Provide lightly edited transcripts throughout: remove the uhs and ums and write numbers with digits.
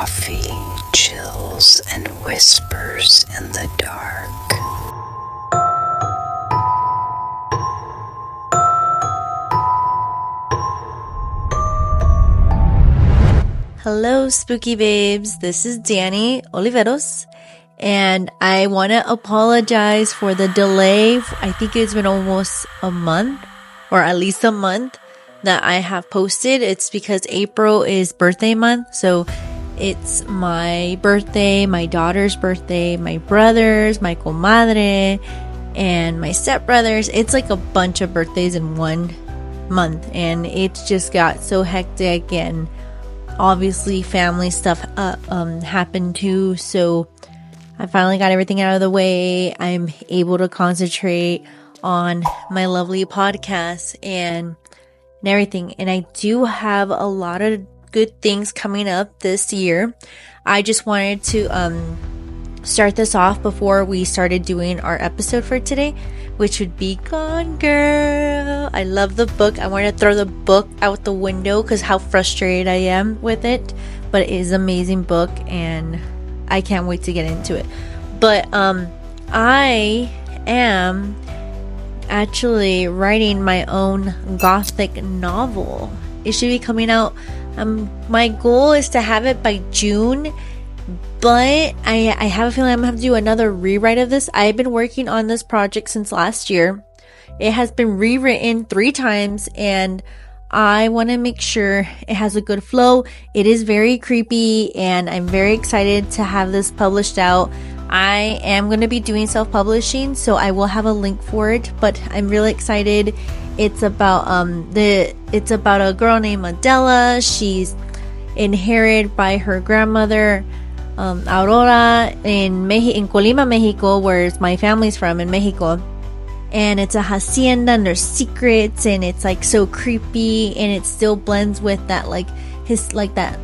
coffee, chills, and whispers in the dark. Hello, spooky babes. This is Dannie Oliveros, and I want to apologize for the delay. I think it's been almost a month, or at least a month, that I have posted. It's because April is birthday month, so it's my birthday, my daughter's birthday, my brothers, my comadre, and my stepbrothers. It's like a bunch of birthdays in 1 month, and it just got so hectic, and obviously family stuff happened too, so I finally got everything out of the way. I'm able to concentrate on my lovely podcast and everything, and I do have a lot of good things coming up this year. I just wanted to start this off before we started doing our episode for today, which would be Gone Girl. I love the book. I want to throw the book out the window because how frustrated I am with it, but it is an amazing book and I can't wait to get into it. But I am actually writing my own gothic novel. It should be coming out. My goal is to have it by June, but I have a feeling I'm going to have to do another rewrite of this. I've been working on this project since last year. It has been rewritten 3 times, and I want to make sure it has a good flow. It is very creepy, and I'm very excited to have this published out. I am going to be doing self-publishing, so I will have a link for it, but I'm really excited. It's about a girl named Adela. She's inherited by her grandmother, Aurora, in Colima, Mexico, where my family's from, in Mexico. And it's a hacienda, and there's secrets, and it's like so creepy, and it still blends with that that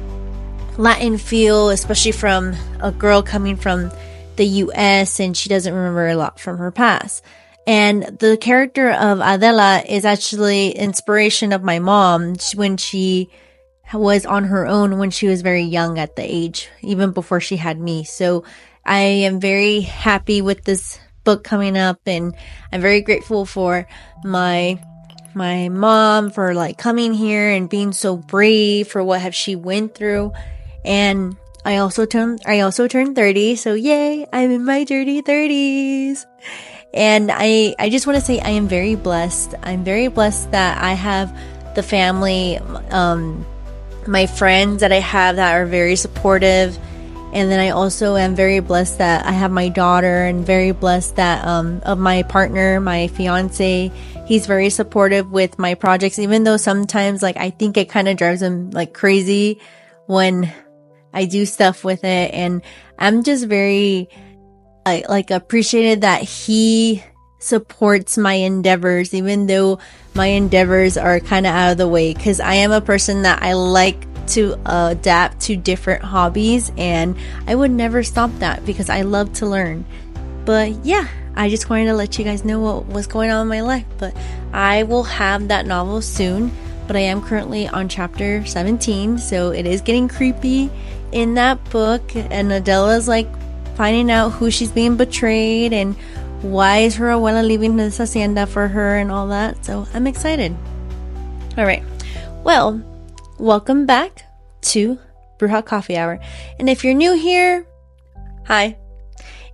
Latin feel, especially from a girl coming from the US, and she doesn't remember a lot from her past. And the character of Adela is actually inspiration of my mom when she was on her own when she was very young at the age, even before she had me. So I am very happy with this book coming up, and I'm very grateful for my mom for like coming here and being so brave for what she went through. And I also turned 30, so yay, I'm in my dirty 30s. And I just want to say I am very blessed. I'm very blessed that I have the family, my friends that I have that are very supportive. And then I also am very blessed that I have my daughter, and very blessed that of my partner, my fiance. He's very supportive with my projects, even though sometimes like I think it kind of drives him like crazy when I do stuff with it. And I'm just very appreciated that he supports my endeavors, even though my endeavors are kind of out of the way, because I am a person that I like to adapt to different hobbies, and I would never stop that because I love to learn. But yeah, I just wanted to let you guys know what was going on in my life. But I will have that novel soon, but I am currently on chapter 17, so it is getting creepy in that book, and Adela's like finding out who she's being betrayed and why is her abuela leaving this hacienda for her and all that. So I'm excited. All right. Well, welcome back to Brewja Coffee Hour. And if you're new here, hi.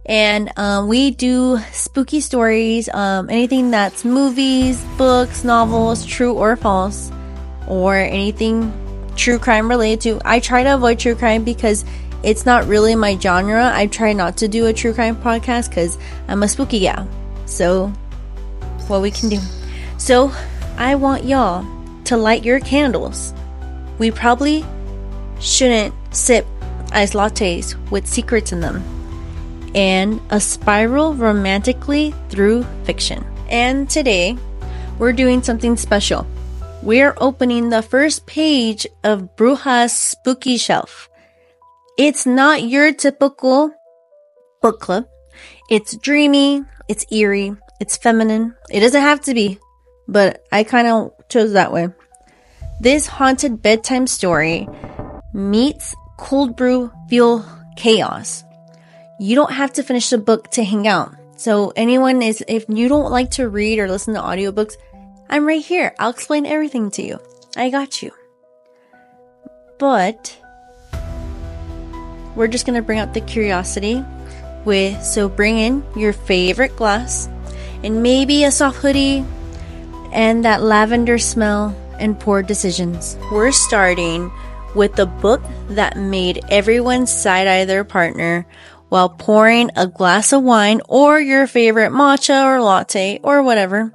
And we do spooky stories, anything that's movies, books, novels, true or false, or anything true crime related to. I try to avoid true crime because it's not really my genre. I try not to do a true crime podcast because I'm a spooky gal. So, what we can do. So, I want y'all to light your candles. We probably shouldn't sip iced lattes with secrets in them. And a spiral romantically through fiction. And today, we're doing something special. We're opening the first page of Brewja's Spooky Shelf. It's not your typical book club. It's dreamy, it's eerie, it's feminine. It doesn't have to be, but I kind of chose that way. This haunted bedtime story meets cold brew feel chaos. You don't have to finish the book to hang out. So if you don't like to read or listen to audiobooks, I'm right here. I'll explain everything to you. I got you. But we're just going to bring out the curiosity so bring in your favorite glass and maybe a soft hoodie and that lavender smell and poor decisions. We're starting with the book that made everyone side-eye their partner while pouring a glass of wine or your favorite matcha or latte or whatever.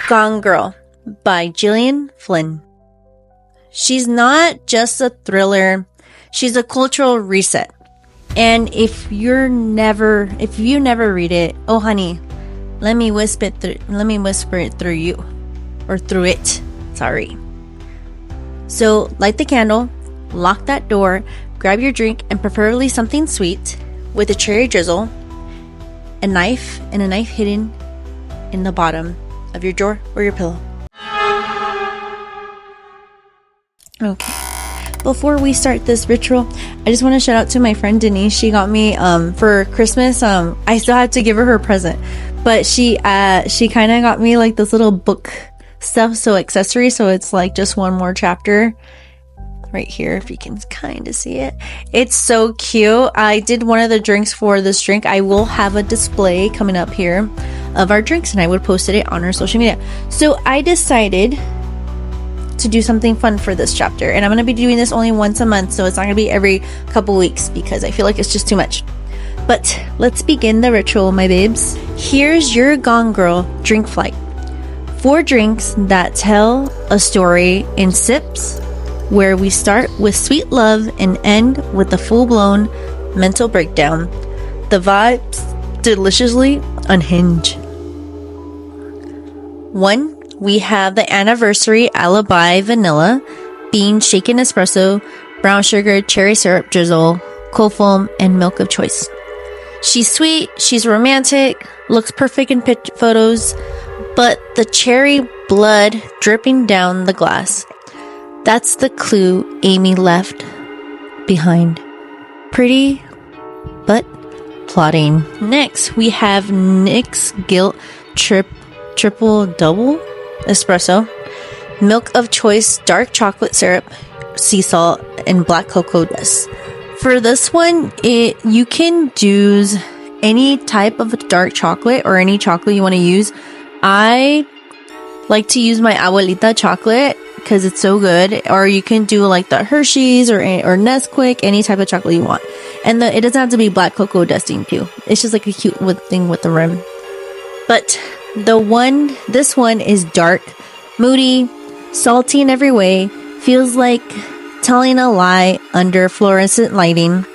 Gone Girl by Gillian Flynn. She's not just a thriller, she's a cultural reset. And if you never read it, oh honey, let me whisper it through you. Or through it. Sorry. So light the candle, lock that door, grab your drink and preferably something sweet with a cherry drizzle, a knife hidden in the bottom of your drawer or your pillow. Okay. Before we start this ritual, I just want to shout out to my friend Dannie. She got me for Christmas. I still have to give her present, but she kind of got me like this little book stuff, so accessory. So it's like just one more chapter right here, if you can kind of see it. It's so cute. I did one of the drinks for this drink. I will have a display coming up here of our drinks, and I would post it on our social media. So I decided to do something fun for this chapter, and I'm going to be doing this only once a month, so it's not going to be every couple weeks because I feel like it's just too much. But let's begin the ritual, my babes. Here's your Gone Girl drink flight. 4 drinks that tell a story in sips, where we start with sweet love and end with a full-blown mental breakdown. The vibes deliciously unhinged. 1. We have the Anniversary AlibiVanilla, bean shaken espresso, brown sugar, cherry syrup drizzle, cold foam, and milk of choice. She's sweet, she's romantic, looks perfect in photos, but the cherry blood dripping down the glass. That's the clue Amy left behind. Pretty, but plotting. Next, we have Nick's Guilt TripDouble espresso, milk of choice, dark chocolate syrup, sea salt, and black cocoa dust. For this one, you can use any type of dark chocolate or any chocolate you want to use. I like to use my abuelita chocolate because it's so good. Or you can do like the Hershey's or Nesquik, any type of chocolate you want. And it doesn't have to be black cocoa dusting too. It's just like a cute thing with the rim. But this one is dark, moody, salty in every way, feels like telling a lie under fluorescent lighting.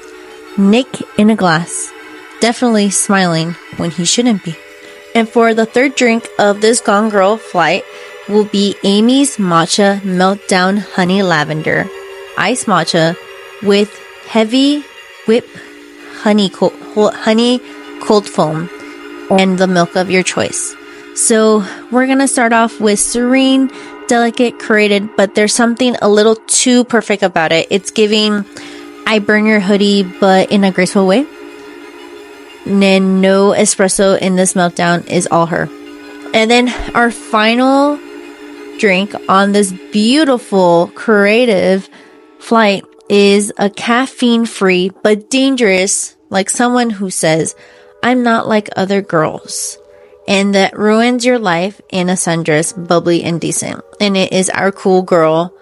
Nick in a glass, definitely smiling when he shouldn't be. And for the third drink of this Gone Girl flight will be Amy's Matcha Meltdown Honey Lavender Ice Matcha with heavy whip honey cold foam and the milk of your choice. So we're going to start off with serene, delicate, created, but there's something a little too perfect about it. It's giving I burn your hoodie, but in a graceful way. And then no espresso in this meltdown is all her. And then our final drink on this beautiful, creative flight is a caffeine-free but dangerous, like someone who says, I'm not like other girls. And that ruins your life in a sundress, bubbly and decent. And it is our cool girl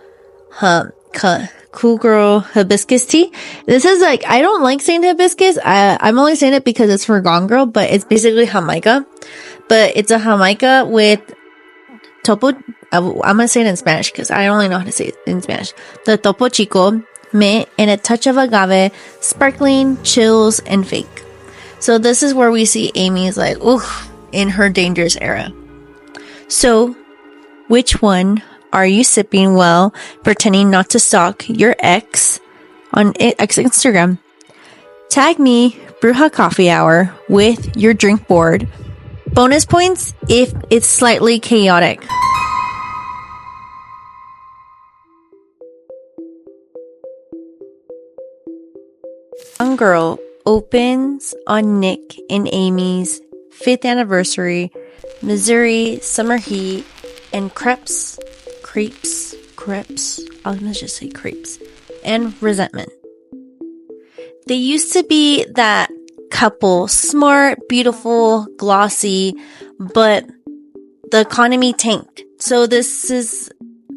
hibiscus tea. This is like, I don't like saying hibiscus. I'm only saying it because it's for Gone Girl, but it's basically Jamaica. But it's a Jamaica with topo. I'm going to say it in Spanish because I only know how to say it in Spanish. The topo chico, mint, and a touch of agave, sparkling, chills, and fake. So this is where we see Amy's like, oof, in her dangerous era. So, which one are you sipping while pretending not to stalk your ex on Instagram? Tag me, Brewja Coffee Hour, with your drink board. Bonus points if it's slightly chaotic. Young Girl opens on Nick and Amy's 5th anniversary, Missouri summer heat, and crepes, I was gonna just say crepes, and resentment. They used to be that couple, smart, beautiful, glossy, but the economy tanked. So this is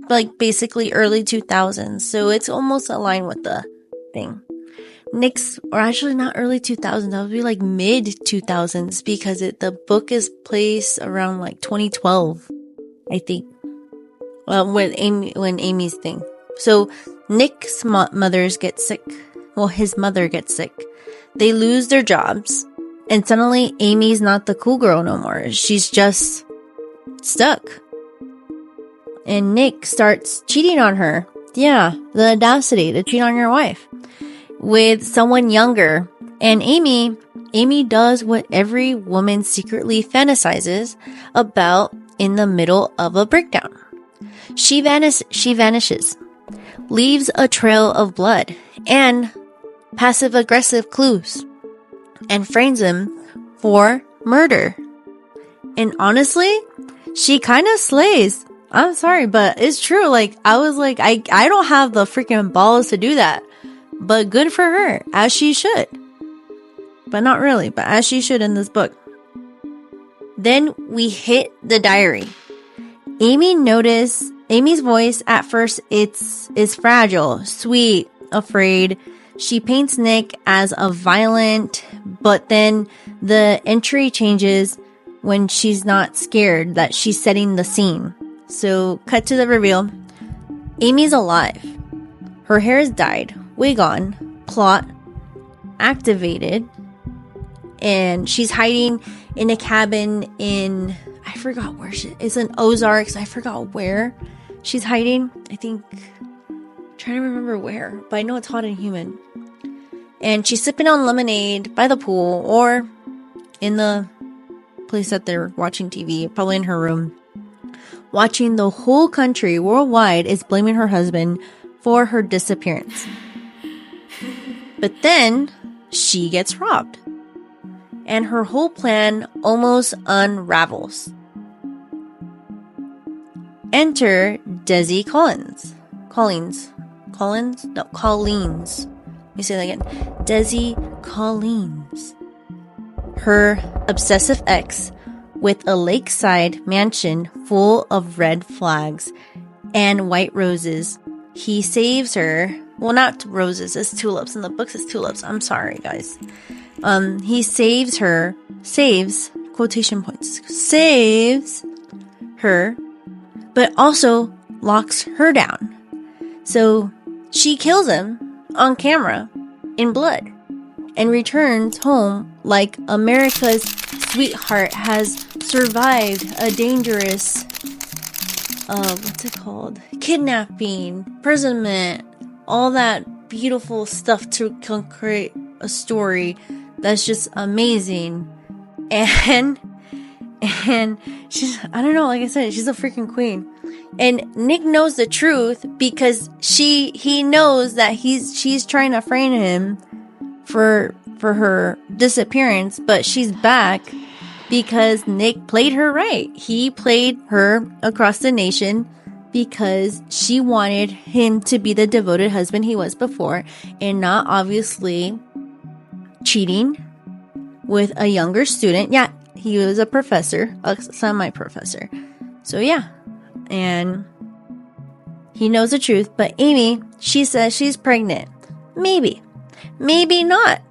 like basically early 2000s. So it's almost aligned with the thing. Or actually not early 2000s, that would be like mid 2000s because the book is placed around like 2012, I think. Well, when Amy's thing. So Nick's mothers get sick. Well, his mother gets sick. They lose their jobs, and suddenly Amy's not the cool girl no more. She's just stuck. And Nick starts cheating on her. Yeah, the audacity to cheat on your wife with someone younger. And Amy does what every woman secretly fantasizes about in the middle of a breakdown. She vanishes, leaves a trail of blood and passive-aggressive clues, and frames him for murder. And honestly, she kind of slays. I'm sorry, but it's true. Like, I was like, I don't have the freaking balls to do that. But good for her, as she should. But not really, but as she should in this book. Then we hit the diary. Amy's voice at first is fragile, sweet, afraid. She paints Nick as a violent, but then the entry changes when she's not scared that she's setting the scene. So cut to the reveal. Amy's alive. Her hair is dyed, wig on, plot activated, and she's hiding in a cabin in, I forgot where it's in Ozarks. I forgot where she's hiding. I think, trying to remember where, but I know it's hot and humid. And she's sipping on lemonade by the pool or in the place that they're watching TV, probably in her room, watching the whole country worldwide is blaming her husband for her disappearance. But then she gets robbed, and her whole plan almost unravels. Enter Desi Collins. Let me say that again. Desi Collins. Her obsessive ex with a lakeside mansion full of red flags and white roses. He saves her. Well, not roses, it's tulips. In the books, it's tulips. I'm sorry, guys. He saves her, quotation points, saves her, but also locks her down. So she kills him on camera in blood and returns home like America's sweetheart has survived a dangerous, kidnapping, imprisonment, all that beautiful stuff to create a story that's just amazing. And she's, I don't know, like I said, she's a freaking queen. And Nick knows the truth because he knows that she's trying to frame him for her disappearance, but she's back because Nick played her right. He played her across the nation because she wanted him to be the devoted husband he was before and not obviously cheating with a younger student. Yeah, he was a professor, a semi-professor. So yeah, and he knows the truth, but Amy, she says she's pregnant. Maybe not.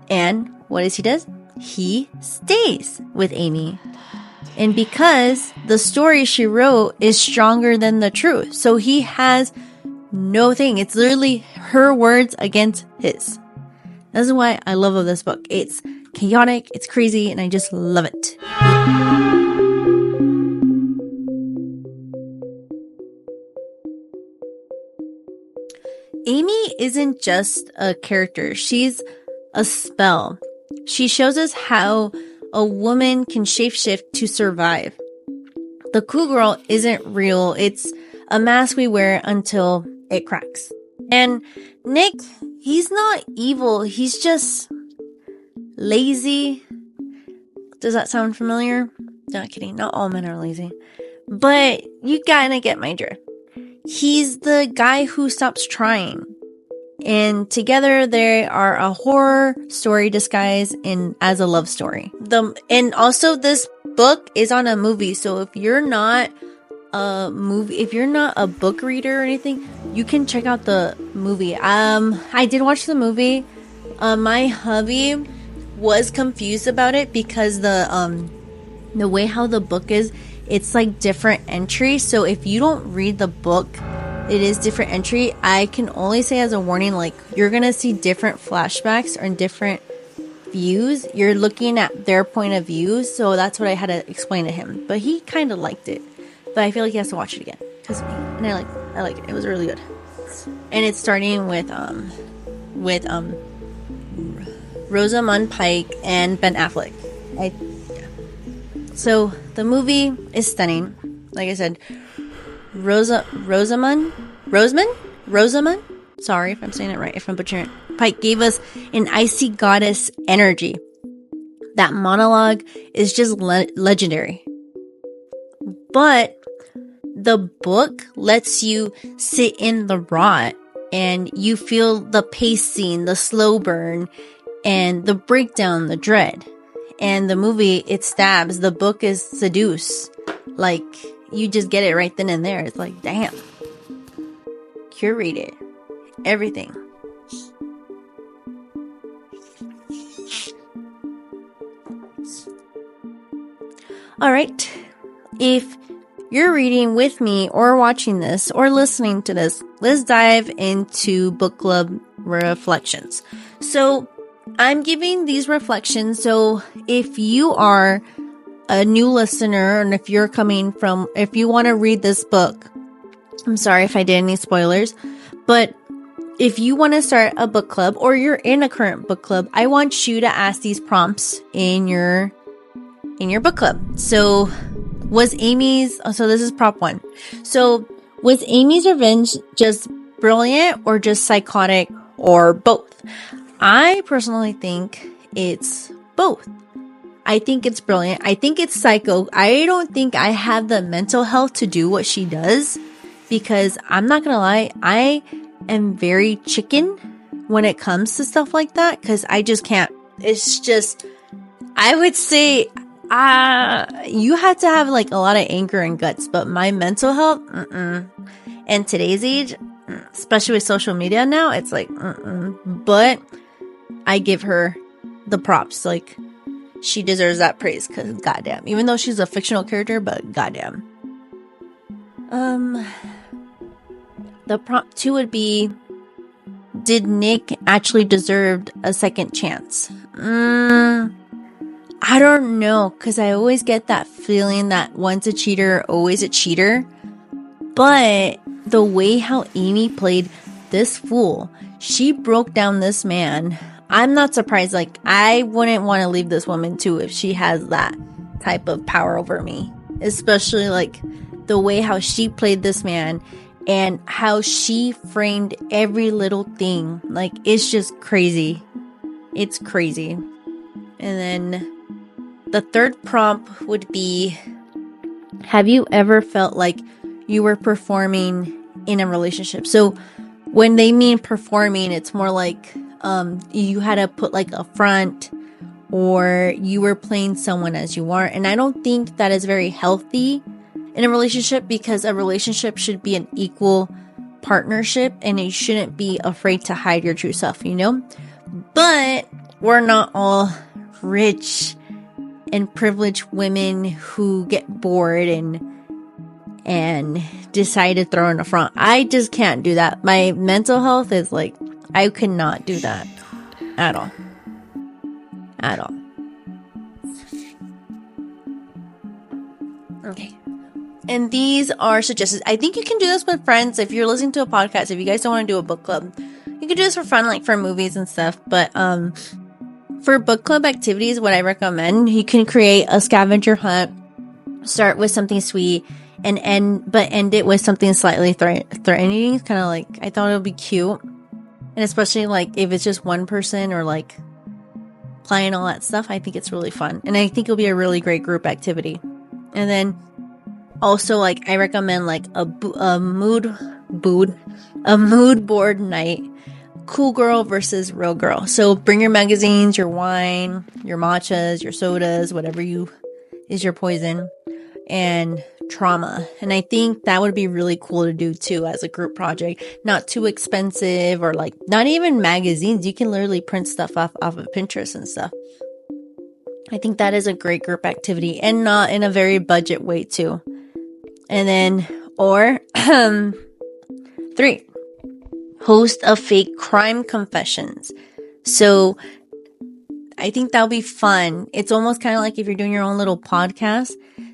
And what does he do? He stays with Amy. And because the story she wrote is stronger than the truth, so he has no thing. It's literally her words against his. That's why I love this book. It's chaotic, it's crazy, and I just love it. Amy isn't just a character. She's a spell. She shows us how a woman can shapeshift to survive. The cool girl isn't real. It's a mask we wear until it cracks. And Nick, he's not evil. He's just lazy. Does that sound familiar? Not kidding. Not all men are lazy. But you gotta get my drift. He's the guy who stops trying. And together they are a horror story disguised as a love story. And also this book is on a movie. So if you're not a book reader or anything, you can check out the movie. I did watch the movie. My hubby was confused about it because the way how the book is, it's like different entries. So if you don't read the book, it is different entry. I can only say as a warning, like, you're gonna see different flashbacks or different views. You're looking at their point of view, so that's what I had to explain to him. But he kind of liked it, but I feel like he has to watch it again because of me. And I like it. It was really good. And it's starting with Rosamund Pike and Ben Affleck. So the movie is stunning. Like I said, Rosamund? Sorry if I'm saying it right, if I'm butchering it. Pike gave us an icy goddess energy. That monologue is just legendary. But the book lets you sit in the rot and you feel the pacing, the slow burn, and the breakdown, the dread. And the movie, it stabs. The book is seduce. Like, you just get it right then and there. It's like, damn. Curated. Everything. Alright. If you're reading with me or watching this or listening to this, let's dive into book club reflections. So, I'm giving these reflections. So, if you are a new listener, and if you want to read this book, I'm sorry if I did any spoilers, but if you want to start a book club or you're in a current book club, I want you to ask these prompts in your book club. So this is prompt 1. So was Amy's revenge just brilliant or just psychotic or both? I personally think it's both. I think it's brilliant. I think it's psycho. I don't think I have the mental health to do what she does because I'm not going to lie. I am very chicken when it comes to stuff like that because I just can't. It's just, I would say, you have to have like a lot of anger and guts, but my mental health, and today's age, especially with social media now, it's like, but I give her the props. Like, she deserves that praise because goddamn, even though she's a fictional character, but goddamn. The prompt 2 would be, did Nick actually deserve a second chance? I don't know, because I always get that feeling that once a cheater, always a cheater. But the way how Amy played this fool, she broke down this man. I'm not surprised. Like, I wouldn't want to leave this woman too if she has that type of power over me. Especially like the way how she played this man and how she framed every little thing. Like, it's just crazy. It's crazy. And then the third prompt would be, have you ever felt like you were performing in a relationship? So when they mean performing, it's more like you had to put like a front, or you were playing someone as you are. And I don't think that is very healthy in a relationship, because a relationship should be an equal partnership and you shouldn't be afraid to hide your true self, you know? But we're not all rich and privileged women who get bored and decide to throw in a front. I just can't do that. My mental health is like, I could not do that at all. At all. Okay. And these are suggestions. I think you can do this with friends. If you're listening to a podcast, if you guys don't want to do a book club, you can do this for fun, like for movies and stuff. But for book club activities, what I recommend, you can create a scavenger hunt. Start with something sweet and end it with something slightly threatening. Kind of like, I thought it would be cute. And especially like if it's just one person or like playing all that stuff, I think it's really fun. And I think it'll be a really great group activity. And then also like I recommend like a mood board night. Cool girl versus real girl. So bring your magazines, your wine, your matchas, your sodas, whatever is your poison, and trauma. And I think that would be really cool to do too as a group project. Not too expensive, or like not even magazines. You can literally print stuff off of Pinterest and stuff. I think that is a great group activity, and not in a very budget way too. And then, or 3, host a fake crime confessions. So I think that'll be fun. It's almost kind of like if you're doing your own little podcast.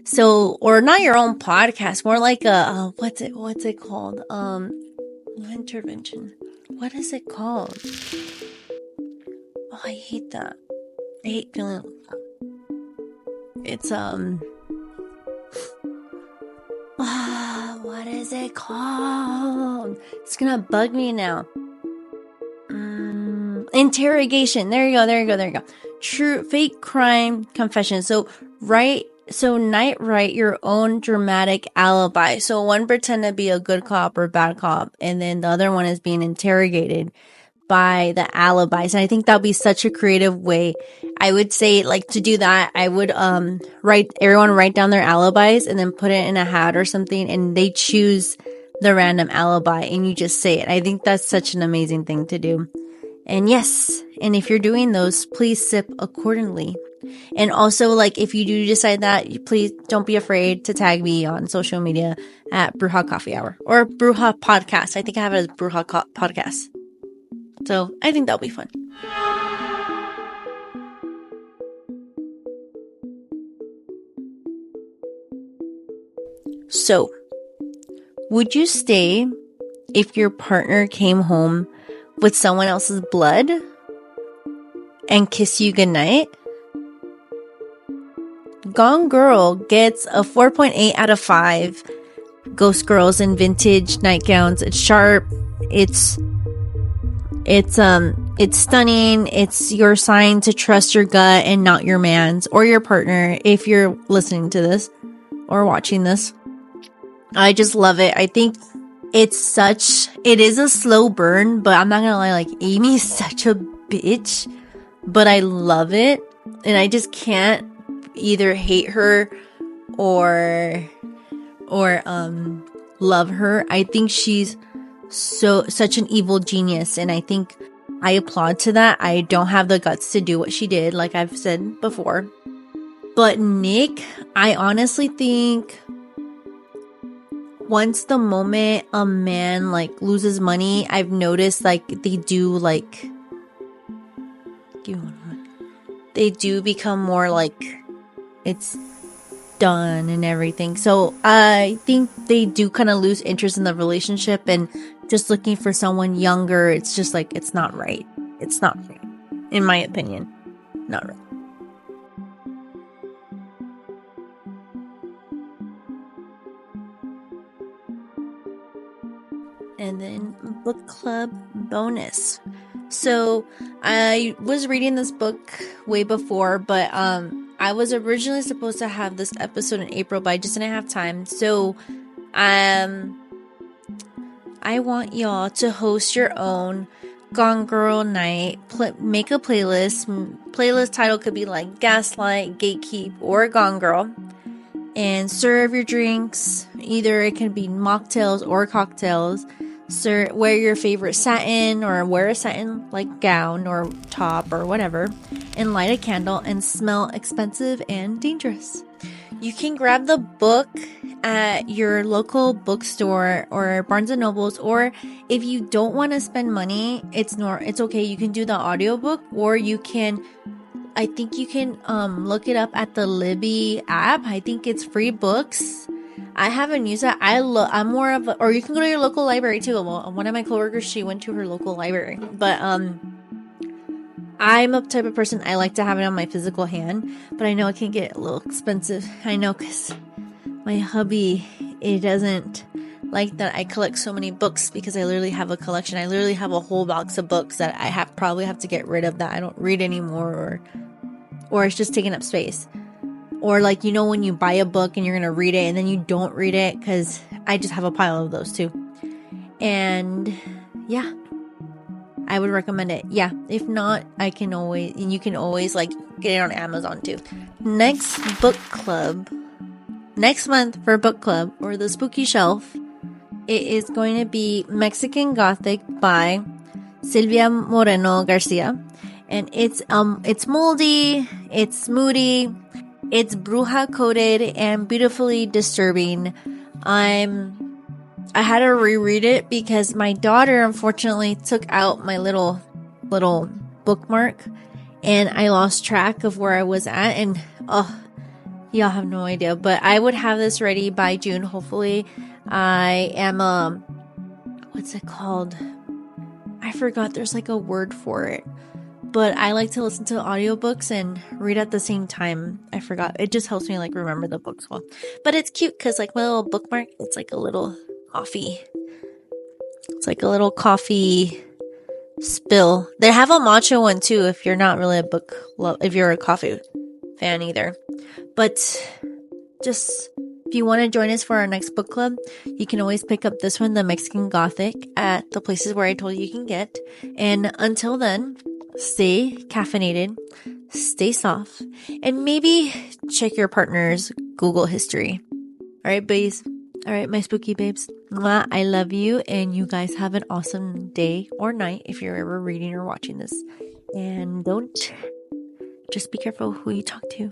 So, or not your own podcast, more like a, what's it called? Intervention. What is it called? Oh, I hate that. I hate feeling like that. It's, what is it called? It's gonna bug me now. Interrogation. There you go. True fake crime confession. So write your own dramatic alibi. So one pretend to be a good cop or bad cop, and then the other one is being interrogated by the alibis. And I think that'll be such a creative way. I would say, like, to do that, I would write down their alibis and then put it in a hat or something, and they choose the random alibi and you just say it. I think that's such an amazing thing to do. And yes, and if you're doing those, please sip accordingly. And also, like, if you do decide that, please don't be afraid to tag me on social media at Brewja Coffee Hour or Brewja Podcast. I think I have it as Brewja Podcast. So I think that'll be fun. So, would you stay if your partner came home with someone else's blood and kiss you goodnight? Gone Girl gets a 4.8 out of 5. Ghost Girls in vintage nightgowns. It's sharp. It's stunning. It's your sign to trust your gut and not your man's or your partner if you're listening to this or watching this. I just love it. I think it is a slow burn, but I'm not gonna lie, like, Amy's such a bitch, but I love it. And I just can't either hate her or love her. I think she's such an evil genius, and I think I applaud to that. I don't have the guts to do what she did, like I've said before. But Nick, I honestly think once the moment a man like loses money, I've noticed like they do become more like it's done and everything. So I think they do kind of lose interest in the relationship and just looking for someone younger. It's just like, it's not right. It's not right. In my opinion, not right. And then book club bonus. So I was reading this book way before, but I was originally supposed to have this episode in April, but I just didn't have time. So I want y'all to host your own Gone Girl night. Make a playlist. Playlist title could be like Gaslight, Gatekeep, or Gone Girl. And serve your drinks. Either it can be mocktails or cocktails. Wear your favorite satin, or wear a satin like gown or top or whatever, and light a candle and smell expensive and dangerous. You can grab the book at your local bookstore or Barnes and Nobles, or if you don't want to spend money, it's okay. You can do the audiobook, or I think you can look it up at the Libby app. I think it's free books. I haven't used that. I'm more of or you can go to your local library too. Well, one of my coworkers, she went to her local library. But I'm a type of person, I like to have it on my physical hand. But I know it can get a little expensive. I know, because my hubby, it doesn't like that I collect so many books because I literally have a collection. I literally have a whole box of books that I probably have to get rid of that I don't read anymore, or it's just taking up space. Or like, when you buy a book and you're going to read it and then you don't read it, because I just have a pile of those too. And yeah, I would recommend it. Yeah, if not, you can always like get it on Amazon too. Next month for book club or the spooky shelf, it is going to be Mexican Gothic by Silvia Moreno Garcia. And it's moldy, it's moody, it's Brewja coated and beautifully disturbing. I had to reread it because my daughter unfortunately took out my little bookmark and I lost track of where I was at, and y'all have no idea, but I would have this ready by June, hopefully. I am what's it called? I forgot, there's like a word for it. But I like to listen to audiobooks and read at the same time. I forgot. It just helps me like remember the books well. But it's cute because like my little bookmark, it's like a little coffee. It's like a little coffee spill. They have a matcha one too if you're not really if you're a coffee fan either. But just if you want to join us for our next book club, you can always pick up this one, the Mexican Gothic, at the places where I told you can get. And until then, stay caffeinated, stay soft, and maybe check your partner's Google history. All right, babes. All right, my spooky babes. Mwah, I love you, and you guys have an awesome day or night if you're ever reading or watching this. And just be careful who you talk to.